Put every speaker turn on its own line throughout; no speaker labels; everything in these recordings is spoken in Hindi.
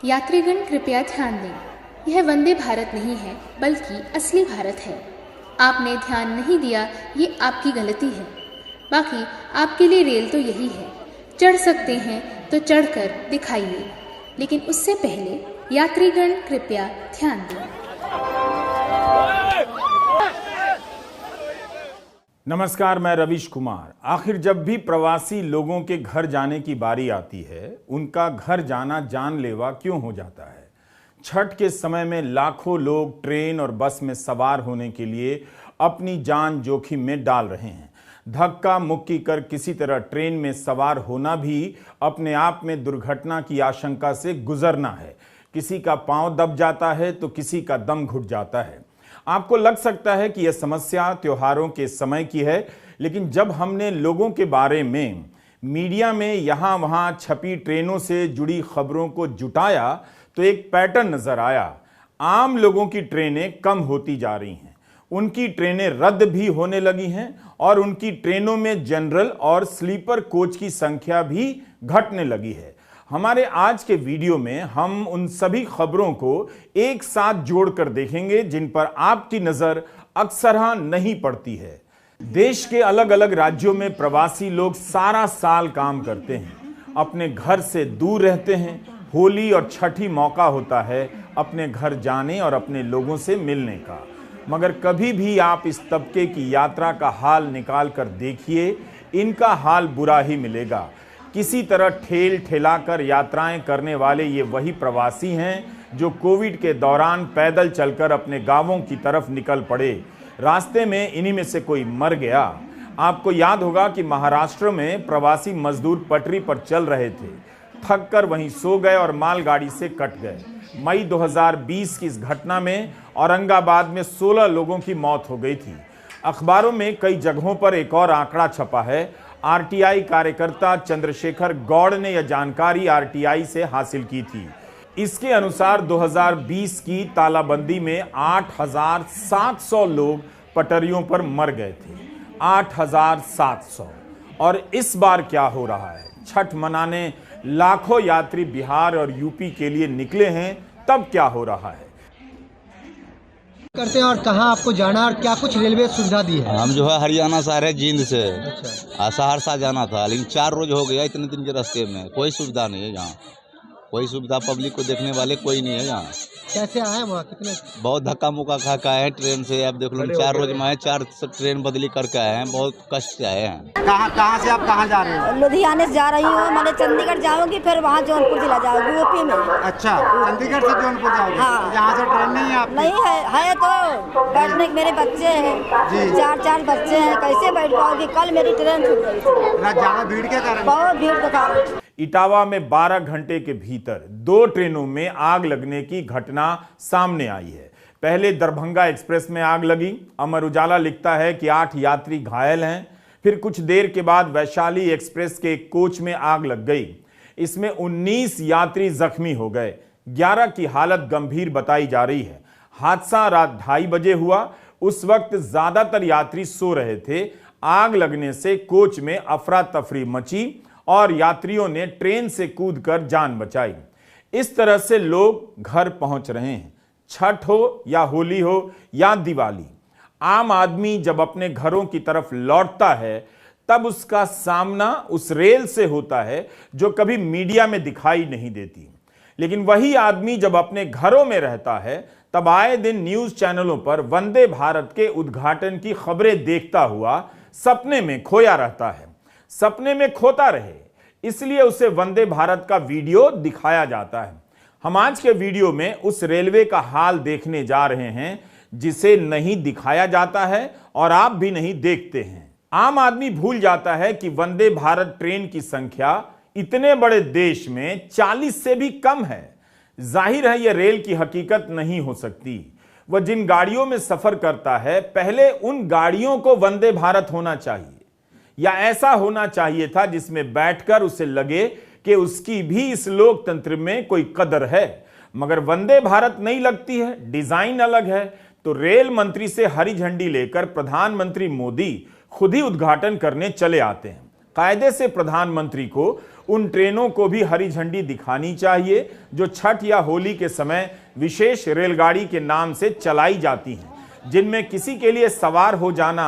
यात्रीगण कृपया ध्यान दें, यह वंदे भारत नहीं है बल्कि असली भारत है। आपने ध्यान नहीं दिया, ये आपकी गलती है। बाकी आपके लिए रेल तो यही है, चढ़ सकते हैं तो चढ़कर दिखाइए, लेकिन उससे पहले यात्रीगण कृपया ध्यान दें।
नमस्कार, मैं रवीश कुमार। आखिर जब भी प्रवासी लोगों के घर जाने की बारी आती है, उनका घर जाना जानलेवा क्यों हो जाता है। छठ के समय में लाखों लोग ट्रेन और बस में सवार होने के लिए अपनी जान जोखिम में डाल रहे हैं। धक्का मुक्की कर किसी तरह ट्रेन में सवार होना भी अपने आप में दुर्घटना की आशंका से गुजरना है। किसी का पांव दब जाता है तो किसी का दम घुट जाता है। आपको लग सकता है कि यह समस्या त्योहारों के समय की है, लेकिन जब हमने लोगों के बारे में मीडिया में यहाँ वहाँ छपी ट्रेनों से जुड़ी खबरों को जुटाया तो एक पैटर्न नजर आया। आम लोगों की ट्रेनें कम होती जा रही हैं, उनकी ट्रेनें रद्द भी होने लगी हैं और उनकी ट्रेनों में जनरल और स्लीपर कोच की संख्या भी घटने लगी है। हमारे आज के वीडियो में हम उन सभी खबरों को एक साथ जोड़कर देखेंगे जिन पर आपकी नजर अक्सर नहीं पड़ती है। देश के अलग अलग राज्यों में प्रवासी लोग सारा साल काम करते हैं, अपने घर से दूर रहते हैं। होली और छठी मौका होता है अपने घर जाने और अपने लोगों से मिलने का, मगर कभी भी आप इस तबके की यात्रा का हाल निकाल कर देखिए, इनका हाल बुरा ही मिलेगा। किसी तरह ठेल ठेलाकर यात्राएं करने वाले ये वही प्रवासी हैं जो कोविड के दौरान पैदल चलकर अपने गांवों की तरफ निकल पड़े। रास्ते में इन्हीं में से कोई मर गया। आपको याद होगा कि महाराष्ट्र में प्रवासी मजदूर पटरी पर चल रहे थे, थक कर वहीं सो गए और मालगाड़ी से कट गए। मई 2020 की इस घटना में औरंगाबाद में 16 लोगों की मौत हो गई थी। अखबारों में कई जगहों पर एक और आंकड़ा छपा है। आरटीआई कार्यकर्ता चंद्रशेखर गौड़ ने यह जानकारी आरटीआई से हासिल की थी। इसके अनुसार 2020 की तालाबंदी में 8,700 लोग पटरियों पर मर गए थे। 8,700। और इस बार क्या हो रहा है? छठ मनाने लाखों यात्री बिहार और यूपी के लिए निकले हैं, तब क्या हो रहा है
करते हैं और कहाँ आपको जाना और क्या कुछ रेलवे सुविधा दी है?
हम जो है हरियाणा से आ रहे हैं, जींद से।
अच्छा।
सहरसा जाना था, लेकिन 4 रोज हो गया इतने दिन के रास्ते में। कोई सुविधा नहीं है यहाँ, कोई सुविधा पब्लिक को देखने वाले कोई नहीं है यहाँ।
कैसे आए वहाँ? कितने?
बहुत धक्का मुक्का खा के आए हैं ट्रेन से। अब देख लो, 4 रोज में आए, 4 ट्रेन बदली करके आए हैं, बहुत कष्ट से आए हैं।
कहाँ से आप कहाँ जा रहे हो?
लुधियाने से जा रही हूँ, मैंने चंडीगढ़ जाऊंगी, फिर वहाँ जौनपुर जिला जाऊंगी, यूपी में।
अच्छा, चंडीगढ़ से जौनपुर जाओगे?
हाँ।
यहाँ से ट्रेन नहीं है आपकी?
नहीं है तो बैठने के मेरे बच्चे हैं, 4 बच्चे हैं, कैसे बैठ पाओगी? कल मेरी ट्रेन छूट गई थी।
ज्यादा भीड़ के कारण?
बहुत भीड़ के कारण।
इटावा में 12 घंटे के भीतर 2 ट्रेनों में आग लगने की घटना सामने आई है। पहले दरभंगा एक्सप्रेस में आग लगी। अमर उजाला लिखता है कि 8 यात्री घायल हैं। फिर कुछ देर के बाद वैशाली एक्सप्रेस के एक कोच में आग लग गई। इसमें 19 यात्री जख्मी हो गए, 11 की हालत गंभीर बताई जा रही है। हादसा रात 2:30 बजे हुआ। उस वक्त ज्यादातर यात्री सो रहे थे। आग लगने से कोच में अफरा तफरी मची और यात्रियों ने ट्रेन से कूदकर जान बचाई। इस तरह से लोग घर पहुंच रहे हैं। छठ हो या होली हो या दिवाली, आम आदमी जब अपने घरों की तरफ लौटता है तब उसका सामना उस रेल से होता है जो कभी मीडिया में दिखाई नहीं देती। लेकिन वही आदमी जब अपने घरों में रहता है तब आए दिन न्यूज चैनलों पर वंदे भारत के उद्घाटन की खबरें देखता हुआ सपने में खोया रहता है। सपने में खोता रहे, इसलिए उसे वंदे भारत का वीडियो दिखाया जाता है। हम आज के वीडियो में उस रेलवे का हाल देखने जा रहे हैं जिसे नहीं दिखाया जाता है और आप भी नहीं देखते हैं। आम आदमी भूल जाता है कि वंदे भारत ट्रेन की संख्या इतने बड़े देश में 40 से भी कम है। जाहिर है यह रेल की हकीकत नहीं हो सकती। वह जिन गाड़ियों में सफर करता है, पहले उन गाड़ियों को वंदे भारत होना चाहिए, या ऐसा होना चाहिए था जिसमें बैठकर उसे लगे कि उसकी भी इस लोकतंत्र में कोई कदर है। मगर वंदे भारत नहीं लगती है, डिजाइन अलग है। तो रेल मंत्री से हरी झंडी लेकर प्रधानमंत्री मोदी खुद ही उद्घाटन करने चले आते हैं। कायदे से प्रधानमंत्री को उन ट्रेनों को भी हरी झंडी दिखानी चाहिए जो छठ या होली के समय विशेष रेलगाड़ी के नाम से चलाई जाती हैं, जिनमें किसी के लिए सवार हो जाना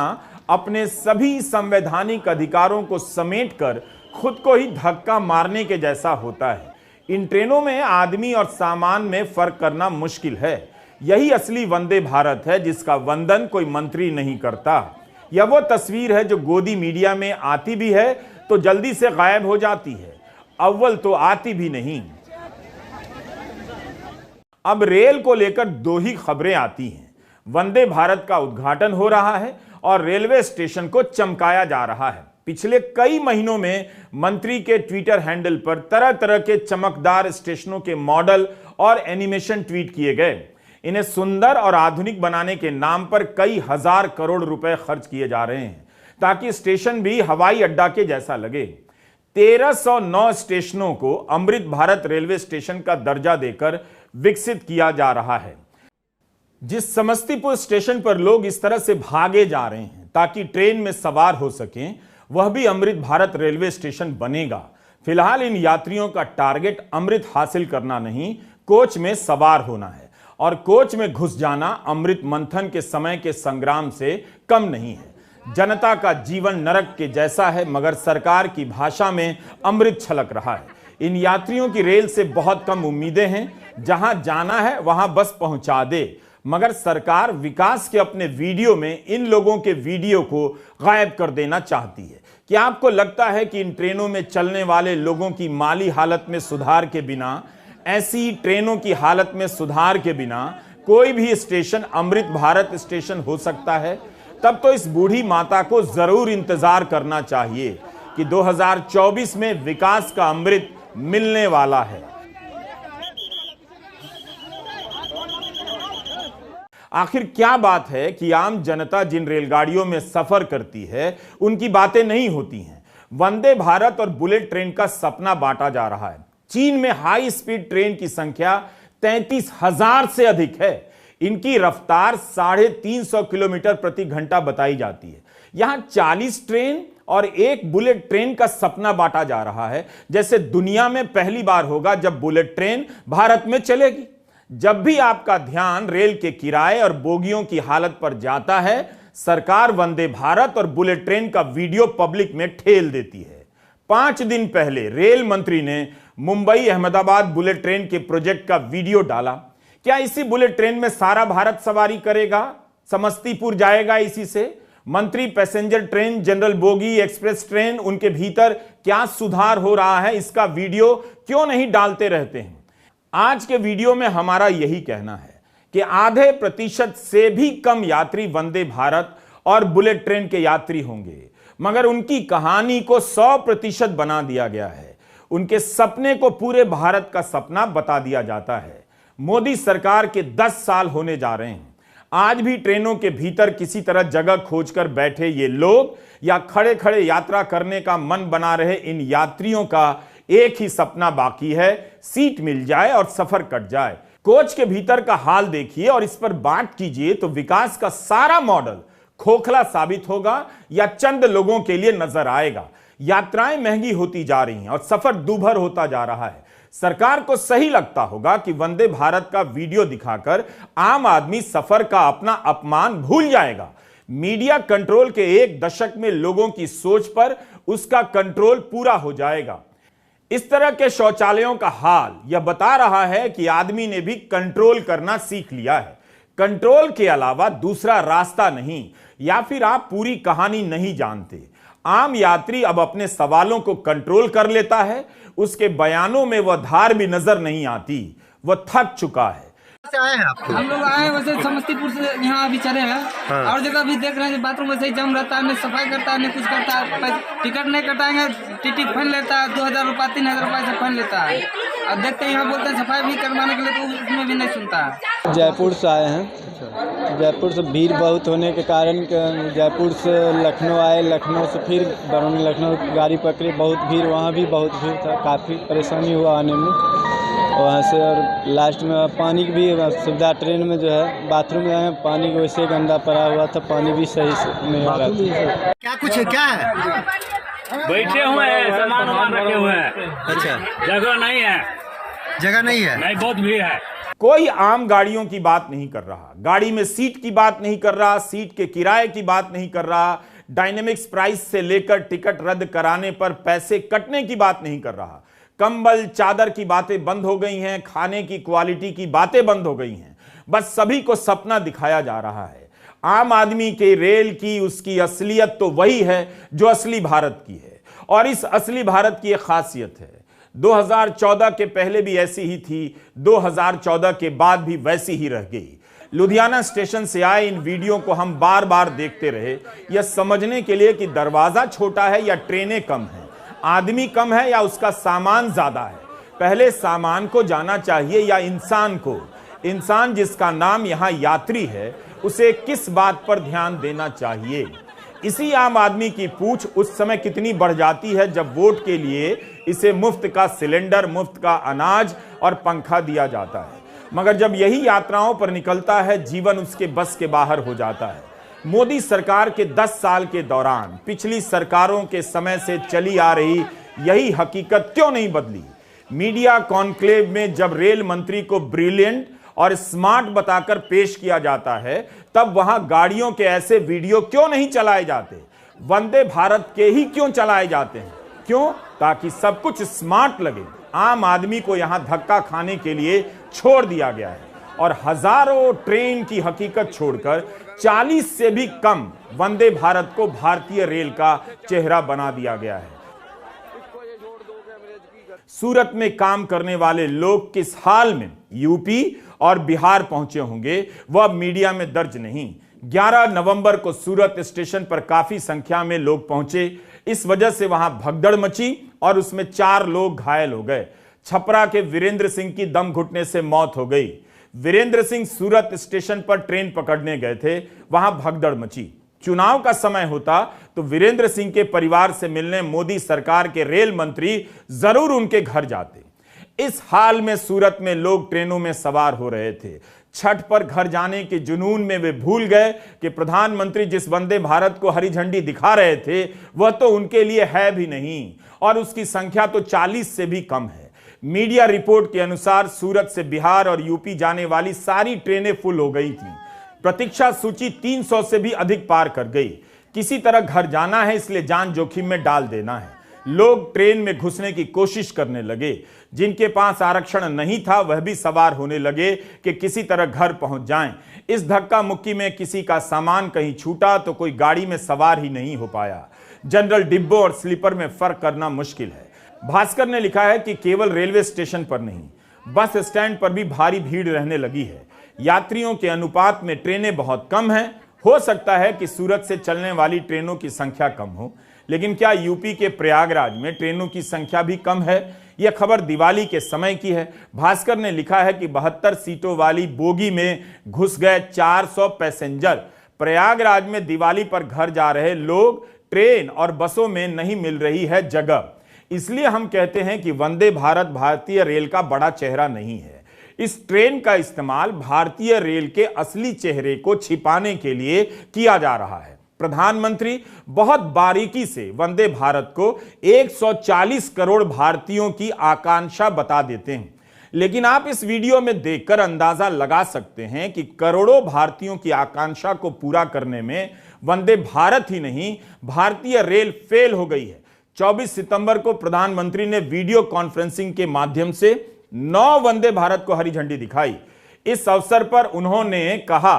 अपने सभी संवैधानिक अधिकारों को समेटकर खुद को ही धक्का मारने के जैसा होता है। इन ट्रेनों में आदमी और सामान में फर्क करना मुश्किल है। यही असली वंदे भारत है जिसका वंदन कोई मंत्री नहीं करता। यह वो तस्वीर है जो गोदी मीडिया में आती भी है तो जल्दी से गायब हो जाती है, अव्वल तो आती भी नहीं। अब रेल को लेकर दो ही खबरें आती हैं। वंदे भारत का उद्घाटन हो रहा है और रेलवे स्टेशन को चमकाया जा रहा है। पिछले कई महीनों में मंत्री के ट्विटर हैंडल पर तरह तरह के चमकदार स्टेशनों के मॉडल और एनिमेशन ट्वीट किए गए। इन्हें सुंदर और आधुनिक बनाने के नाम पर कई हजार करोड़ रुपए खर्च किए जा रहे हैं ताकि स्टेशन भी हवाई अड्डा के जैसा लगे। 1309 स्टेशनों को अमृत भारत रेलवे स्टेशन का दर्जा देकर विकसित किया जा रहा है। जिस समस्तीपुर स्टेशन पर लोग इस तरह से भागे जा रहे हैं ताकि ट्रेन में सवार हो सकें, वह भी अमृत भारत रेलवे स्टेशन बनेगा। फिलहाल इन यात्रियों का टारगेट अमृत हासिल करना नहीं, कोच में सवार होना है। और कोच में घुस जाना अमृत मंथन के समय के संग्राम से कम नहीं है। जनता का जीवन नरक के जैसा है, मगर सरकार की भाषा में अमृत छलक रहा है। इन यात्रियों की रेल से बहुत कम उम्मीदें हैं। जहां जाना है वहां बस पहुंचा दे, मगर सरकार विकास के अपने वीडियो में इन लोगों के वीडियो को गायब कर देना चाहती है। क्या आपको लगता है कि इन ट्रेनों में चलने वाले लोगों की माली हालत में सुधार के बिना, ऐसी ट्रेनों की हालत में सुधार के बिना कोई भी स्टेशन अमृत भारत स्टेशन हो सकता है? तब तो इस बूढ़ी माता को जरूर इंतजार करना चाहिए कि 2024 में विकास का अमृत मिलने वाला है। आखिर क्या बात है कि आम जनता जिन रेलगाड़ियों में सफर करती है उनकी बातें नहीं होती हैं। वंदे भारत और बुलेट ट्रेन का सपना बांटा जा रहा है। चीन में हाई स्पीड ट्रेन की संख्या 33,000 से अधिक है। इनकी रफ्तार 350 किलोमीटर प्रति घंटा बताई जाती है। यहां 40 ट्रेन और एक बुलेट ट्रेन का सपना बांटा जा रहा है, जैसे दुनिया में पहली बार होगा जब बुलेट ट्रेन भारत में चलेगी। जब भी आपका ध्यान रेल के किराए और बोगियों की हालत पर जाता है, सरकार वंदे भारत और बुलेट ट्रेन का वीडियो पब्लिक में ठेल देती है। 5 दिन पहले रेल मंत्री ने मुंबई अहमदाबाद बुलेट ट्रेन के प्रोजेक्ट का वीडियो डाला। क्या इसी बुलेट ट्रेन में सारा भारत सवारी करेगा? समस्तीपुर जाएगा इसी से? मंत्री passenger train, general bogie, express train, उनके भीतर क्या सुधार हो रहा है, इसका वीडियो क्यों नहीं डालते रहते हैं? आज के वीडियो में हमारा यही कहना है कि आधे प्रतिशत से भी कम यात्री वंदे भारत और बुलेट ट्रेन के यात्री होंगे, मगर उनकी कहानी को 100% बना दिया गया है। उनके सपने को पूरे भारत का सपना बता दिया जाता है। मोदी सरकार के 10 साल होने जा रहे हैं। आज भी ट्रेनों के भीतर किसी तरह जगह खोजकर बैठे ये लोग या खड़े खड़े यात्रा करने का मन बना रहे इन यात्रियों का एक ही सपना बाकी है, सीट मिल जाए और सफर कट जाए। कोच के भीतर का हाल देखिए और इस पर बात कीजिए तो विकास का सारा मॉडल खोखला साबित होगा या चंद लोगों के लिए नजर आएगा। यात्राएं महंगी होती जा रही हैं और सफर दूभर होता जा रहा है। सरकार को सही लगता होगा कि वंदे भारत का वीडियो दिखाकर आम आदमी सफर का अपना अपमान भूल जाएगा। मीडिया कंट्रोल के 1 दशक में लोगों की सोच पर उसका कंट्रोल पूरा हो जाएगा। इस तरह के शौचालयों का हाल यह बता रहा है कि आदमी ने भी कंट्रोल करना सीख लिया है। कंट्रोल के अलावा दूसरा रास्ता नहीं, या फिर आप पूरी कहानी नहीं जानते। आम यात्री अब अपने सवालों को कंट्रोल कर लेता है, उसके बयानों में वह धार भी नजर नहीं आती, वह थक चुका है।
से आए हैं आप?
हम लोग आए वैसे समस्तीपुर से यहाँ अभी चले हैं।
हाँ।
और जगह भी देख रहे हैं बाथरूम में सही जम रहता है, न सफाई करता है न कुछ करता है। टिकट नहीं कटाएंगे, टीटी फाइन लेता है, 2000 रुपये 3000 रुपये से फाइन लेता है। और देखते हैं यहाँ बोलते हैं सफाई भी करवाने के लिए, तो उसमें भी नहीं सुनता है।
जयपुर से आए हैं। जयपुर से भीड़ बहुत होने के कारण जयपुर से लखनऊ आए, लखनऊ से फिर बरौनी लखनऊ गाड़ी पकड़ी, बहुत भीड़, वहाँ भी बहुत भीड़ था, काफ़ी परेशानी हुआ आने में वहाँ से। और लास्ट में पानी की भी सुविधा ट्रेन में जो है, बाथरूम में आए पानी वैसे गंदा पड़ा हुआ था, पानी भी सही से नहीं हो रहा था।
क्या कुछ है, क्या है?
बैठे हुए हैं, सामान वामान रखे हुए हैं।
अच्छा,
जगह नहीं है,
जगह नहीं है।
नहीं, बहुत भीड़ है।
कोई आम गाड़ियों की बात नहीं कर रहा, गाड़ी में सीट की बात नहीं कर रहा, सीट के किराए की बात नहीं कर रहा, डायनेमिक्स प्राइस से लेकर टिकट रद्द कराने पर पैसे कटने की बात नहीं कर रहा। कंबल चादर की बातें बंद हो गई हैं, खाने की क्वालिटी की बातें बंद हो गई हैं। बस सभी को सपना दिखाया जा रहा है। आम आदमी के रेल की उसकी असलियत तो वही है जो असली भारत की है, और इस असली भारत की एक खासियत है। 2014 के पहले भी ऐसी ही थी, 2014 के बाद भी वैसी ही रह गई। लुधियाना स्टेशन से आए इन वीडियो को हम बार बार देखते रहे, यह समझने के लिए कि दरवाजा छोटा है या ट्रेनें कम हैं, आदमी कम है या उसका सामान ज्यादा है। पहले सामान को जाना चाहिए या इंसान को। इंसान जिसका नाम यहां यात्री है, उसे किस बात पर ध्यान देना चाहिए। इसी आम आदमी की पूछ उस समय कितनी बढ़ जाती है जब वोट के लिए इसे मुफ्त का सिलेंडर, मुफ्त का अनाज और पंखा दिया जाता है। मगर जब यही यात्राओं पर निकलता है, जीवन उसके बस के बाहर हो जाता है। मोदी सरकार के 10 साल के दौरान पिछली सरकारों के समय से चली आ रही यही हकीकत क्यों नहीं बदली? मीडिया कॉन्क्लेव में जब रेल मंत्री को ब्रिलियंट और स्मार्ट बताकर पेश किया जाता है, तब वहां गाड़ियों के ऐसे वीडियो क्यों नहीं चलाए जाते? वंदे भारत के ही क्यों चलाए जाते हैं? क्यों? ताकि सब कुछ स्मार्ट लगे। आम आदमी को यहां धक्का खाने के लिए छोड़ दिया गया है, और हजारों ट्रेन की हकीकत छोड़कर 40 से भी कम वंदे भारत को भारतीय रेल का चेहरा बना दिया गया है। सूरत में काम करने वाले लोग किस हाल में यूपी और बिहार पहुंचे होंगे, वह मीडिया में दर्ज नहीं। 11 नवंबर को सूरत स्टेशन पर काफी संख्या में लोग पहुंचे। इस वजह से वहां भगदड़ मची और उसमें 4 लोग घायल हो गए। छपरा के वीरेंद्र सिंह की दम घुटने से मौत हो गई। वीरेंद्र सिंह सूरत स्टेशन पर ट्रेन पकड़ने गए थे, वहां भगदड़ मची। चुनाव का समय होता तो वीरेंद्र सिंह के परिवार से मिलने मोदी सरकार के रेल मंत्री जरूर उनके घर जाते। इस हाल में सूरत में लोग ट्रेनों में सवार हो रहे थे। छठ पर घर जाने के जुनून में वे भूल गए कि प्रधानमंत्री जिस वंदे भारत को हरी झंडी दिखा रहे थे, वह तो उनके लिए है भी नहीं, और उसकी संख्या तो 40 से भी कम है। मीडिया रिपोर्ट के अनुसार सूरत से बिहार और यूपी जाने वाली सारी ट्रेनें फुल हो गई थी। प्रतीक्षा सूची 300 से भी अधिक पार कर गई। किसी तरह घर जाना है, इसलिए जान जोखिम में डाल देना है। लोग ट्रेन में घुसने की कोशिश करने लगे। जिनके पास आरक्षण नहीं था वह भी सवार होने लगे कि किसी तरह घर पहुंच जाएं। इस धक्का मुक्की में किसी का सामान कहीं छूटा तो कोई गाड़ी में सवार ही नहीं हो पाया। जनरल डिब्बों और स्लीपर में फर्क करना मुश्किल है। भास्कर ने लिखा है कि केवल रेलवे स्टेशन पर नहीं, बस स्टैंड पर भी भारी भीड़ रहने लगी है। यात्रियों के अनुपात में ट्रेनें बहुत कम हैं। हो सकता है कि सूरत से चलने वाली ट्रेनों की संख्या कम हो, लेकिन क्या यूपी के प्रयागराज में ट्रेनों की संख्या भी कम है? यह खबर दिवाली के समय की है। भास्कर ने लिखा है कि 72 सीटों वाली बोगी में घुस गए 400 पैसेंजर। प्रयागराज में दिवाली पर घर जा रहे लोग, ट्रेन और बसों में नहीं मिल रही है जगह। इसलिए हम कहते हैं कि वंदे भारत भारतीय रेल का बड़ा चेहरा नहीं है। इस ट्रेन का इस्तेमाल भारतीय रेल के असली चेहरे को छिपाने के लिए किया जा रहा है। प्रधानमंत्री बहुत बारीकी से वंदे भारत को 140 करोड़ भारतीयों की आकांक्षा बता देते हैं, लेकिन आप इस वीडियो में देखकर अंदाजा लगा सकते हैं कि करोड़ों भारतीयों की आकांक्षा को पूरा करने में वंदे भारत ही नहीं, भारतीय रेल फेल हो गई है। 24 सितंबर को प्रधानमंत्री ने वीडियो कॉन्फ्रेंसिंग के माध्यम से 9 वंदे भारत को हरी झंडी दिखाई। इस अवसर पर उन्होंने कहा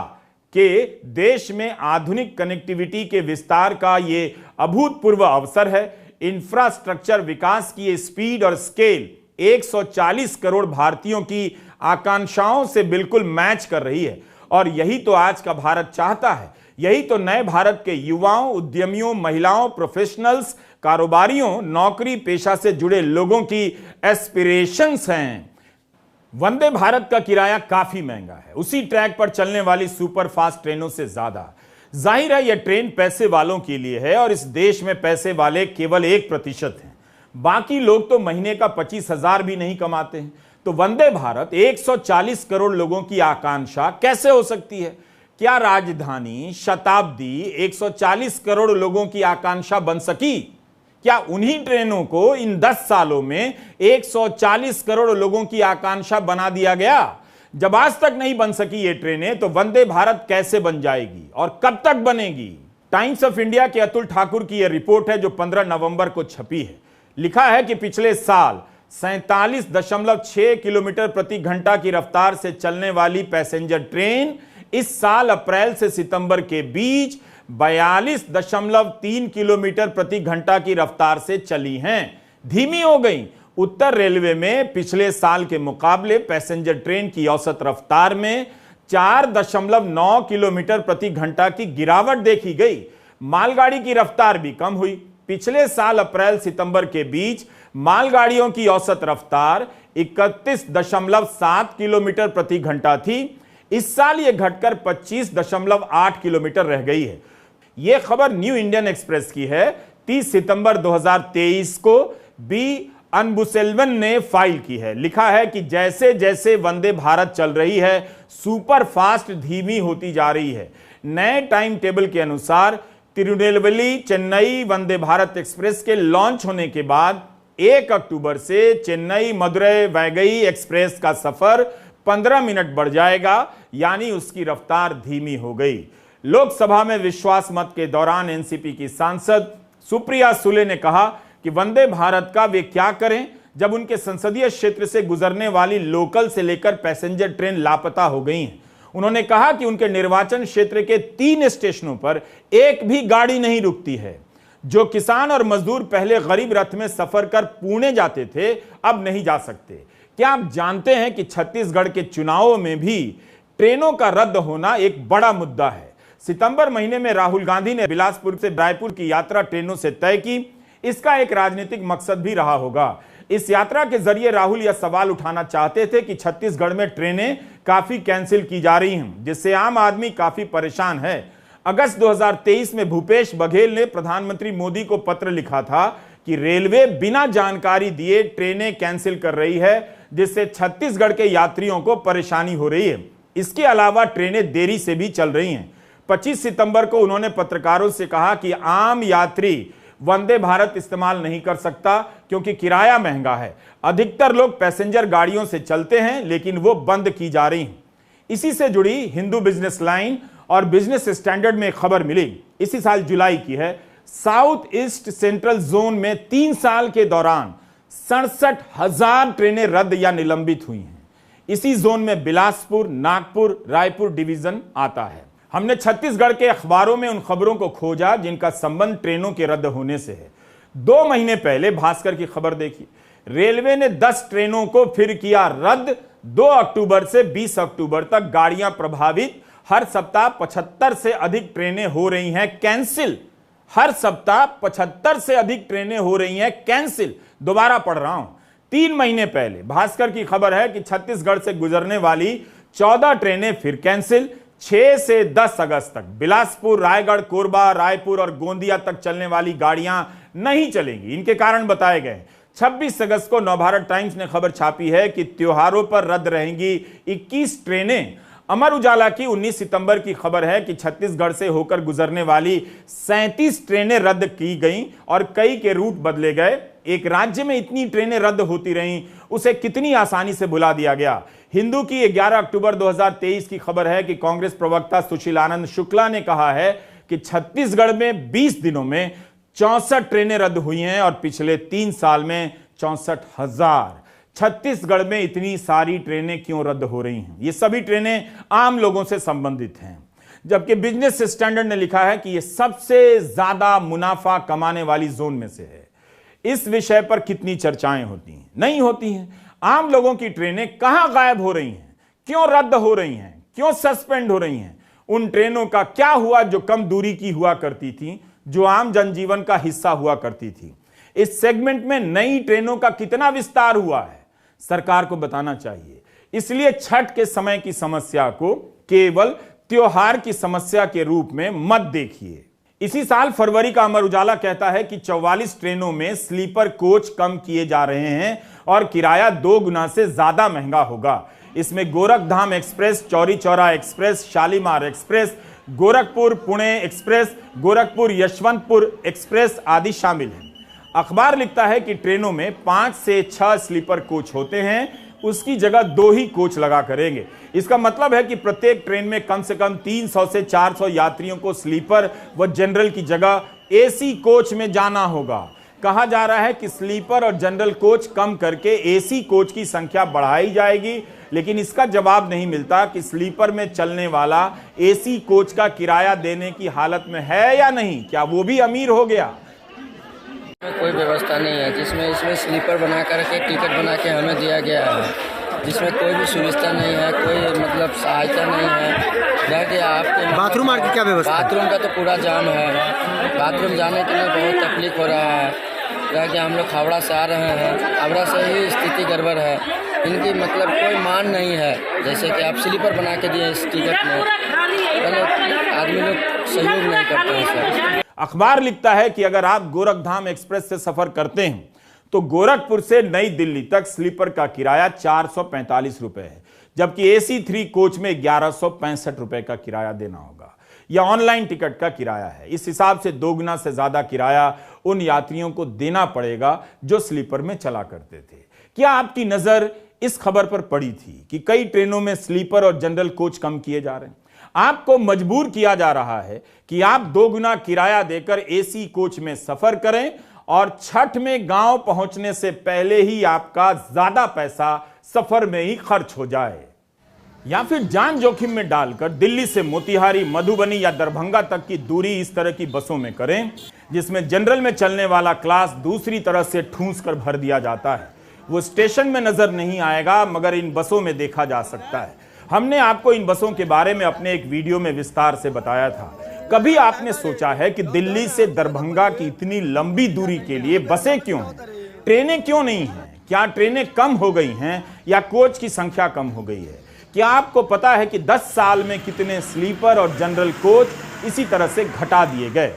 कि देश में आधुनिक कनेक्टिविटी के विस्तार का ये अभूतपूर्व अवसर है। इंफ्रास्ट्रक्चर विकास की ये स्पीड और स्केल 140 करोड़ भारतीयों की आकांक्षाओं से बिल्कुल मैच कर रही है, और यही तो आज का भारत चाहता है। यही तो नए भारत के युवाओं, उद्यमियों, महिलाओं, प्रोफेशनल्स, कारोबारियों, नौकरी पेशा से जुड़े लोगों की एस्पिरेशंस हैं। वंदे भारत का किराया काफी महंगा है, उसी ट्रैक पर चलने वाली सुपर फास्ट ट्रेनों से ज्यादा। जाहिर है यह ट्रेन पैसे वालों के लिए है, और इस देश में पैसे वाले केवल 1% हैं। बाकी लोग तो महीने का 25,000 भी नहीं कमाते हैं। तो वंदे भारत 140 करोड़ लोगों की आकांक्षा कैसे हो सकती है? क्या राजधानी शताब्दी 140 करोड़ लोगों की आकांक्षा बन सकी? क्या उन्हीं ट्रेनों को इन 10 सालों में 140 करोड़ लोगों की आकांक्षा बना दिया गया? जब आज तक नहीं बन सकी ये ट्रेनें, तो वंदे भारत कैसे बन जाएगी और कब तक बनेगी? टाइम्स ऑफ इंडिया के अतुल ठाकुर की यह रिपोर्ट है जो 15 नवंबर को छपी है। लिखा है कि पिछले साल 47.6 किलोमीटर प्रति घंटा की रफ्तार से चलने वाली पैसेंजर ट्रेन इस साल अप्रैल से सितंबर के बीच 42.3 किलोमीटर प्रति घंटा की रफ्तार से चली हैं, धीमी हो गई। उत्तर रेलवे में पिछले साल के मुकाबले पैसेंजर ट्रेन की औसत रफ्तार में 4.9 किलोमीटर प्रति घंटा की गिरावट देखी गई। मालगाड़ी की रफ्तार भी कम हुई। पिछले साल अप्रैल सितंबर के बीच मालगाड़ियों की औसत रफ्तार 31.7 किलोमीटर प्रति घंटा थी। इस साल यह घटकर 25.8 किलोमीटर रह गई है। यह खबर न्यू इंडियन एक्सप्रेस की है। 30 सितंबर 2023 को बी अनबुसेल्वन ने फाइल की है। लिखा है कि जैसे जैसे वंदे भारत चल रही है, सुपर फास्ट धीमी होती जा रही है। नए टाइम टेबल के अनुसार तिरुनेलवेली चेन्नई वंदे भारत एक्सप्रेस के लॉन्च होने के बाद 1 अक्टूबर से चेन्नई मदुरै वैगई एक्सप्रेस का सफर 15 मिनट बढ़ जाएगा, यानी उसकी रफ्तार धीमी हो गई। लोकसभा में विश्वास मत के दौरान एनसीपी की सांसद सुप्रिया सुले ने कहा कि वंदे भारत का वे क्या करें जब उनके संसदीय क्षेत्र से गुजरने वाली लोकल से लेकर पैसेंजर ट्रेन लापता हो गई हैं। उन्होंने कहा कि उनके निर्वाचन क्षेत्र के 3 स्टेशनों पर एक भी गाड़ी नहीं रुकती है। जो किसान और मजदूर पहले गरीब रथ में सफर कर पुणे जाते थे, अब नहीं जा सकते। क्या आप जानते हैं कि छत्तीसगढ़ के चुनावों में भी ट्रेनों का रद्द होना एक बड़ा मुद्दा है? सितंबर महीने में राहुल गांधी ने बिलासपुर से रायपुर की यात्रा ट्रेनों से तय की। इसका एक राजनीतिक मकसद भी रहा होगा। इस यात्रा के जरिए राहुल यह सवाल उठाना चाहते थे कि छत्तीसगढ़ में ट्रेनें काफी कैंसिल की जा रही हैं, जिससे आम आदमी काफी परेशान है। अगस्त 2023 में भूपेश बघेल ने प्रधानमंत्री मोदी को पत्र लिखा था कि रेलवे बिना जानकारी दिए ट्रेनें कैंसिल कर रही है, जिससे छत्तीसगढ़ के यात्रियों को परेशानी हो रही है। इसके अलावा ट्रेनें देरी से भी चल रही हैं। 25 सितंबर को उन्होंने पत्रकारों से कहा कि आम यात्री वंदे भारत इस्तेमाल नहीं कर सकता क्योंकि किराया महंगा है। अधिकतर लोग पैसेंजर गाड़ियों से चलते हैं, लेकिन वो बंद की जा रही हैं। इसी से जुड़ी हिंदू बिजनेस लाइन और बिजनेस स्टैंडर्ड में खबर मिली, इसी साल जुलाई की है। साउथ ईस्ट सेंट्रल जोन में 3 साल के दौरान 67,000 ट्रेनें रद्द या निलंबित हुई हैं। इसी जोन में बिलासपुर, नागपुर, रायपुर डिवीजन आता है। हमने छत्तीसगढ़ के अखबारों में उन खबरों को खोजा जिनका संबंध ट्रेनों के रद्द होने से है। 2 महीने पहले भास्कर की खबर देखी। रेलवे ने 10 ट्रेनों को फिर किया रद्द। 2 अक्टूबर से 20 अक्टूबर तक गाड़ियां प्रभावित। हर सप्ताह 75 से अधिक ट्रेनें हो रही हैं कैंसिल। हर सप्ताह 75 से अधिक ट्रेनें हो रही हैं कैंसिल। दोबारा पढ़ रहा हूं। 3 महीने पहले भास्कर की खबर है कि छत्तीसगढ़ से गुजरने वाली 14 ट्रेनें फिर कैंसिल। 6 से 10 अगस्त तक बिलासपुर, रायगढ़, कोरबा, रायपुर और गोंदिया तक चलने वाली गाड़ियां नहीं चलेंगी। इनके कारण बताए गए। 26 अगस्त को नवभारत टाइम्स ने खबर छापी है कि त्योहारों पर रद्द रहेंगी 21 ट्रेनें। अमर उजाला की 19 सितंबर की खबर है कि छत्तीसगढ़ से होकर गुजरने वाली 37 ट्रेनें रद्द की गईं और कई के रूट बदले गए। एक राज्य में इतनी ट्रेनें रद्द होती रहीं, उसे कितनी आसानी से भुला दिया गया। हिंदू की 11 अक्टूबर 2023 की खबर है कि कांग्रेस प्रवक्ता सुशील आनंद शुक्ला ने कहा है कि छत्तीसगढ़ में 20 दिनों में 64 ट्रेनें रद्द हुई हैं और पिछले 3 साल में 64,000। छत्तीसगढ़ में इतनी सारी ट्रेनें क्यों रद्द हो रही हैं? ये सभी ट्रेनें आम लोगों से संबंधित हैं। जबकि बिजनेस स्टैंडर्ड ने लिखा है कि यह सबसे ज्यादा मुनाफा कमाने वाली जोन में से है। इस विषय पर कितनी चर्चाएं होती हैं? नहीं होती हैं। आम लोगों की ट्रेनें कहां गायब हो रही हैं? क्यों रद्द हो रही हैं? क्यों सस्पेंड हो रही हैं? उन ट्रेनों का क्या हुआ जो कम दूरी की हुआ करती थी, जो आम जनजीवन का हिस्सा हुआ करती थी? इस सेगमेंट में नई ट्रेनों का कितना विस्तार हुआ है? सरकार को बताना चाहिए। इसलिए छठ के समय की समस्या को केवल त्योहार की समस्या के रूप में मत देखिए। इसी साल फरवरी का अमर उजाला कहता है कि 44 ट्रेनों में स्लीपर कोच कम किए जा रहे हैं और किराया 2 गुना से ज्यादा महंगा होगा। इसमें Gorakhdham express, Chauri Chaura express, Shalimar express, Gorakhpur Pune express, Gorakhpur Yeshwantpur express आदि शामिल हैं। अखबार लिखता है कि ट्रेनों में 5 से 6 स्लीपर कोच होते हैं, उसकी जगह 2 ही कोच लगा करेंगे। इसका मतलब है कि प्रत्येक ट्रेन में कम से कम 300 से 400 यात्रियों को स्लीपर व जनरल की जगह एसी कोच में जाना होगा। कहा जा रहा है कि स्लीपर और जनरल कोच कम करके एसी कोच की संख्या बढ़ाई जाएगी, लेकिन इसका जवाब नहीं मिलता कि स्लीपर में चलने वाला एसी कोच का किराया देने की हालत में है या नहीं। क्या वो भी अमीर हो गया?
कोई व्यवस्था नहीं है जिसमें इसमें स्लीपर बना करके टिकट बना के हमें दिया गया है, जिसमें कोई भी सुविधा नहीं है, कोई मतलब सहायता नहीं है। कि आपके
बाथरूम की क्या व्यवस्था?
बाथरूम का तो पूरा जाम है, बाथरूम जाने के लिए बहुत तकलीफ हो रहा है। कि हम लोग हावड़ा से आ रहे हैं, हावड़ा से ही स्थिति गड़बड़ है, इनकी मतलब कोई मान नहीं है। जैसे कि आप स्लीपर बना के दिए इस टिकट में, आदमी लोग सहयोग नहीं करते हैं सर।
अखबार लिखता है कि अगर आप गोरखधाम एक्सप्रेस से सफर करते हैं तो गोरखपुर से नई दिल्ली तक स्लीपर का किराया 445 रुपए है, जबकि एसी 3 कोच में 1165 रुपए का किराया देना होगा। यह ऑनलाइन टिकट का किराया है। इस हिसाब से 2 गुना से ज्यादा किराया उन यात्रियों को देना पड़ेगा जो स्लीपर में चला करते थे। क्या आपकी नजर इस खबर पर पड़ी थी कि कई ट्रेनों में स्लीपर और जनरल कोच कम किए जा रहे हैं? आपको मजबूर किया जा रहा है कि आप 2 गुना किराया देकर एसी कोच में सफर करें और छठ में गांव पहुंचने से पहले ही आपका ज्यादा पैसा सफर में ही खर्च हो जाए, या फिर जान जोखिम में डालकर दिल्ली से मोतिहारी, मधुबनी या दरभंगा तक की दूरी इस तरह की बसों में करें जिसमें जनरल में चलने वाला क्लास दूसरी तरह से ठूंस कर भर दिया जाता है। वो स्टेशन में नजर नहीं आएगा मगर इन बसों में देखा जा सकता है। हमने आपको इन बसों के बारे में अपने एक वीडियो में विस्तार से बताया था। कभी आपने सोचा है कि दिल्ली से दरभंगा की इतनी लंबी दूरी के लिए बसें क्यों हैं, ट्रेनें क्यों नहीं हैं? क्या ट्रेनें कम हो गई हैं या कोच की संख्या कम हो गई है? क्या आपको पता है कि 10 साल में कितने स्लीपर और जनरल कोच इसी तरह से घटा दिए गए?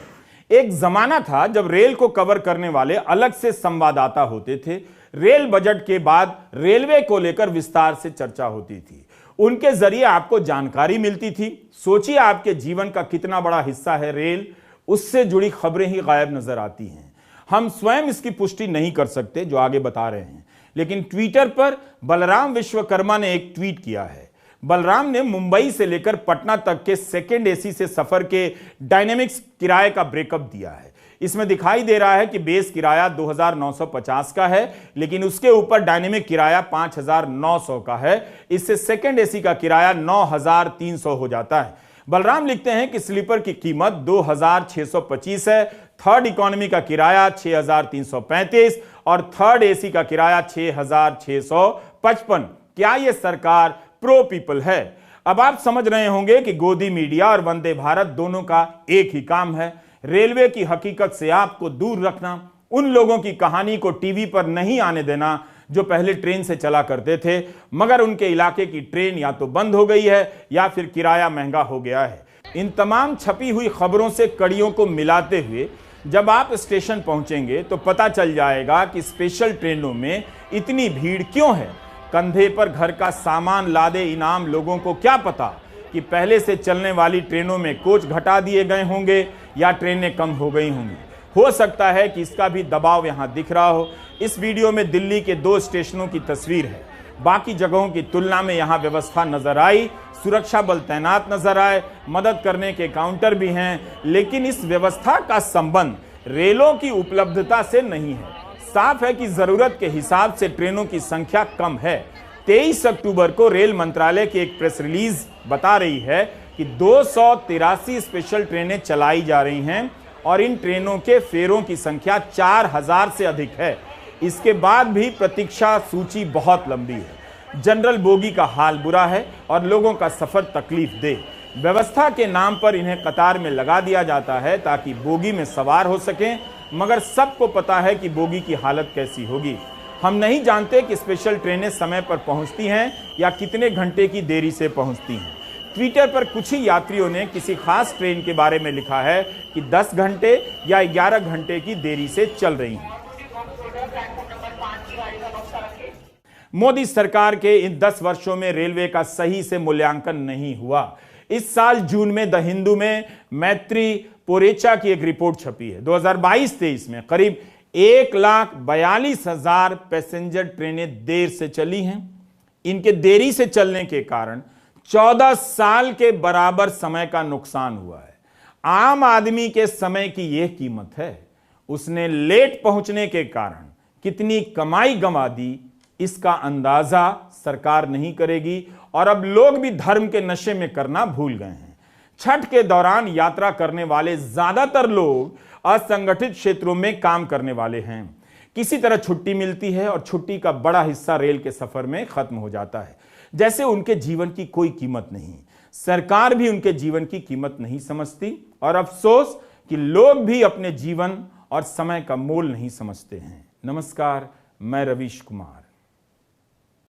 एक जमाना था जब रेल को कवर करने वाले अलग से संवाददाता होते थे। रेल बजट के बाद रेलवे को लेकर विस्तार से चर्चा होती थी, उनके जरिए आपको जानकारी मिलती थी। सोचिए आपके जीवन का कितना बड़ा हिस्सा है रेल, उससे जुड़ी खबरें ही गायब नजर आती हैं। हम स्वयं इसकी पुष्टि नहीं कर सकते जो आगे बता रहे हैं, लेकिन ट्विटर पर बलराम विश्वकर्मा ने एक ट्वीट किया है। बलराम ने मुंबई से लेकर पटना तक के सेकेंड एसी से सफर के डायनेमिक्स किराए का ब्रेकअप दिया है। इसमें दिखाई दे रहा है कि बेस किराया 2950 का है, लेकिन उसके ऊपर डायनेमिक किराया 5900 का है। इससे सेकेंड एसी का किराया 9300 हो जाता है। बलराम लिखते हैं कि स्लीपर की कीमत 2625 है, थर्ड इकोनॉमी का किराया 6335 और थर्ड एसी का किराया 6655। क्या यह सरकार प्रो पीपल है? अब आप समझ रहे होंगे कि गोदी मीडिया और वंदे भारत दोनों का एक ही काम है, रेलवे की हकीकत से आपको दूर रखना, उन लोगों की कहानी को टीवी पर नहीं आने देना जो पहले ट्रेन से चला करते थे मगर उनके इलाके की ट्रेन या तो बंद हो गई है या फिर किराया महंगा हो गया है। इन तमाम छपी हुई खबरों से कड़ियों को मिलाते हुए जब आप स्टेशन पहुंचेंगे तो पता चल जाएगा कि स्पेशल ट्रेनों में इतनी भीड़ क्यों है। कंधे पर घर का सामान लादे इनाम लोगों को क्या पता कि पहले से चलने वाली ट्रेनों में कोच घटा दिए गए होंगे या ट्रेनें कम हो गई होंगी। हो सकता है कि इसका भी दबाव यहां दिख रहा हो। इस वीडियो में दिल्ली के 2 स्टेशनों की तस्वीर है। बाकी जगहों की तुलना में यहां व्यवस्था नजर आई, सुरक्षा बल तैनात नजर आए, मदद करने के काउंटर भी हैं, लेकिन इस व्यवस्था का संबंध रेलों की उपलब्धता से नहीं है। साफ है कि जरूरत के हिसाब से ट्रेनों की संख्या कम है। 23 अक्टूबर को रेल मंत्रालय की एक प्रेस रिलीज बता रही है कि 283 स्पेशल ट्रेनें चलाई जा रही हैं और इन ट्रेनों के फेरों की संख्या 4000 से अधिक है। इसके बाद भी प्रतीक्षा सूची बहुत लंबी है। जनरल बोगी का हाल बुरा है और लोगों का सफर तकलीफ दे। व्यवस्था के नाम पर इन्हें कतार में लगा दिया जाता है ताकि बोगी में सवार हो सकें, मगर सबको पता है कि बोगी की हालत कैसी होगी। हम नहीं जानते कि स्पेशल ट्रेनें समय पर पहुंचती हैं या कितने घंटे की देरी से पहुंचती हैं। ट्विटर पर कुछ ही यात्रियों ने किसी खास ट्रेन के बारे में लिखा है कि 10 घंटे या 11 घंटे की देरी से चल रही हैं। मोदी सरकार के इन 10 वर्षों में रेलवे का सही से मूल्यांकन नहीं हुआ। इस साल जून में द हिंदू में मैत्री पोरेचा की एक रिपोर्ट छपी है। 2022-23 में करीब 1,42,000 पैसेंजर ट्रेनें देर से चली हैं। इनके देरी से चलने के कारण 14 साल के बराबर समय का नुकसान हुआ है। आम आदमी के समय की यह कीमत है। उसने लेट पहुंचने के कारण कितनी कमाई गंवा दी, इसका अंदाजा सरकार नहीं करेगी। और अब लोग भी धर्म के नशे में करना भूल गए हैं। छठ के दौरान यात्रा करने वाले ज्यादातर लोग असंगठित क्षेत्रों में काम करने वाले हैं। किसी तरह छुट्टी मिलती है और छुट्टी का बड़ा हिस्सा रेल के सफर में खत्म हो जाता है, जैसे उनके जीवन की कोई कीमत नहीं। सरकार भी उनके जीवन की कीमत नहीं समझती और अफसोस कि लोग भी अपने जीवन और समय का मोल नहीं समझते हैं। नमस्कार, मैं रवीश कुमार।